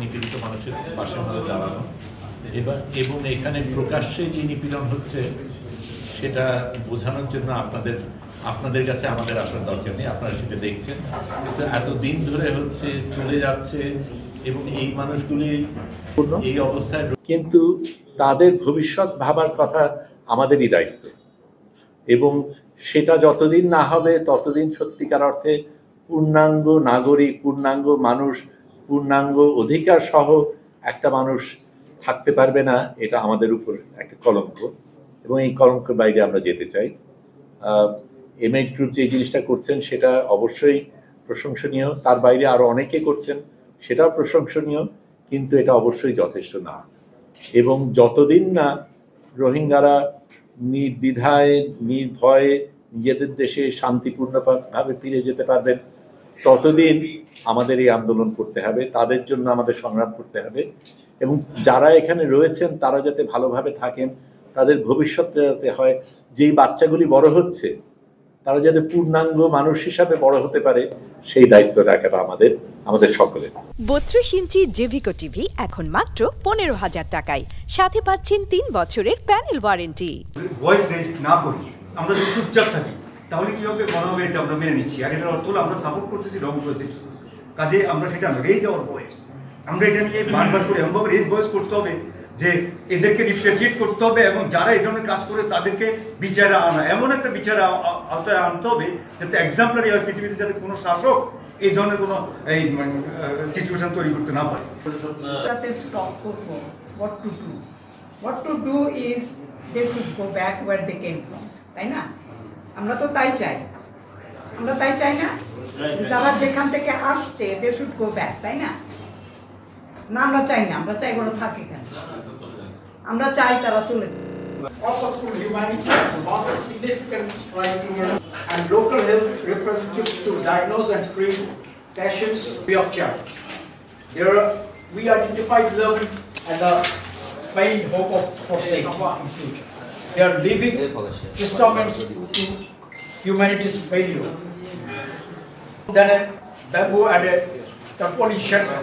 নিপীড়িত মানুষের পাশে আমাদের দাঁড়ানো এবং এখানে প্রকাশ্যে যে নিপীড়ন হচ্ছে সেটা বোঝানোর জন্য আপনাদের কাছে আমাদের আসার দরকার নেই। আপনারা সেটা দেখছেন, কিন্তু এতদিন ধরে হচ্ছে, চলে যাচ্ছে এবং এই মানুষগুলি এই অবস্থায়, কিন্তু তাদের ভবিষ্যৎ ভাবার কথা আমাদেরই দায়িত্ব। এবং সেটা যতদিন না হবে ততদিন সত্যিকার অর্থে পূর্ণাঙ্গ নাগরিক, পূর্ণাঙ্গ মানুষ, পূর্ণাঙ্গ অধিকার সহ একটা মানুষ থাকতে পারবে না। এটা আমাদের উপর একটা কলঙ্ক এবং এই কলঙ্কের বাইরে আমরা যেতে চাই। এমএইচ গ্রুপ যে জিনিসটা করছেন সেটা অবশ্যই প্রশংসনীয়, তার বাইরে আরো অনেকে করছেন সেটাও প্রশংসনীয়, কিন্তু এটা অবশ্যই যথেষ্ট না। এবং যতদিন না রোহিঙ্গারা নির্দ্বিধায় নির্ভয়ে নিজেদের দেশে শান্তিপূর্ণভাবে ফিরে যেতে পারবেন ততদিন আমাদের এই আন্দোলন করতে হবে, তাদের জন্য আমাদের সংগ্রাম করতে হবে। এবং যারা এখানে রয়েছেন তারা যাতে ভালোভাবে থাকেন, তাদের ভবিষ্যৎ যাতে হয়, যেই বাচ্চাগুলি বড় হচ্ছে তারা যাতে পূর্ণাঙ্গ মানুষ হিসাবে বড় হতে পারে, সেই দায়িত্ব রাখাটা আমাদের সকলের। 32 ইঞ্চি জেভিকো টিভি এখন মাত্র 15,000 টাকায়, সাথে পাচ্ছেন 3 বছরের প্যানেল ওয়ারেন্টি। ভয়েস রেজ না করি, আমরা যদি চুপচাপ থাকি তাহলে কি হবে? মনে হবে এটা আমরা মেনে নিচ্ছি, আর এটার অর্থ হলো আমরা সাপোর্ট করতেছি রংপুরের কাজে। আমরা সেটা রেজ আওয়ার ভয়েস, আমরা এটা নিয়ে বারবার করে এমনভাবে রেজ ভয়েস করতে হবে যে এদেরকে রিপ্রেজেন্ট করতে হবে এবং যারা এই ধরনের কাজ করে তাদেরকে বিচারে আনা, এমন একটা বিচারে আওতায় আনতে হবে যাতে এক্সাম্পলারি হয় পৃথিবীতে, যাতে কোনো শাসক এই ধরনের কোনো এই সিচুয়েশন তৈরি করতে না পারে। যাতে স্টপ করব, what to do is they should go back where they came from, তাই না? আমরা তো তাই চাই, আমরা তাই চাই না? যারা যেখান থেকে আসছে they should go back, তাই না? না আমরা চাই না, আমরা চাই ওরা থাকে কেন, আমরা চাই তারা চলে যায়। Purposeful humanity marks a significant stride towards and local health representatives to diagnose and treat patients free of charge. We identified them and the plain hope for safety in future. They are living testaments to humanity's failure. Then a bamboo and a tarpaulin shelter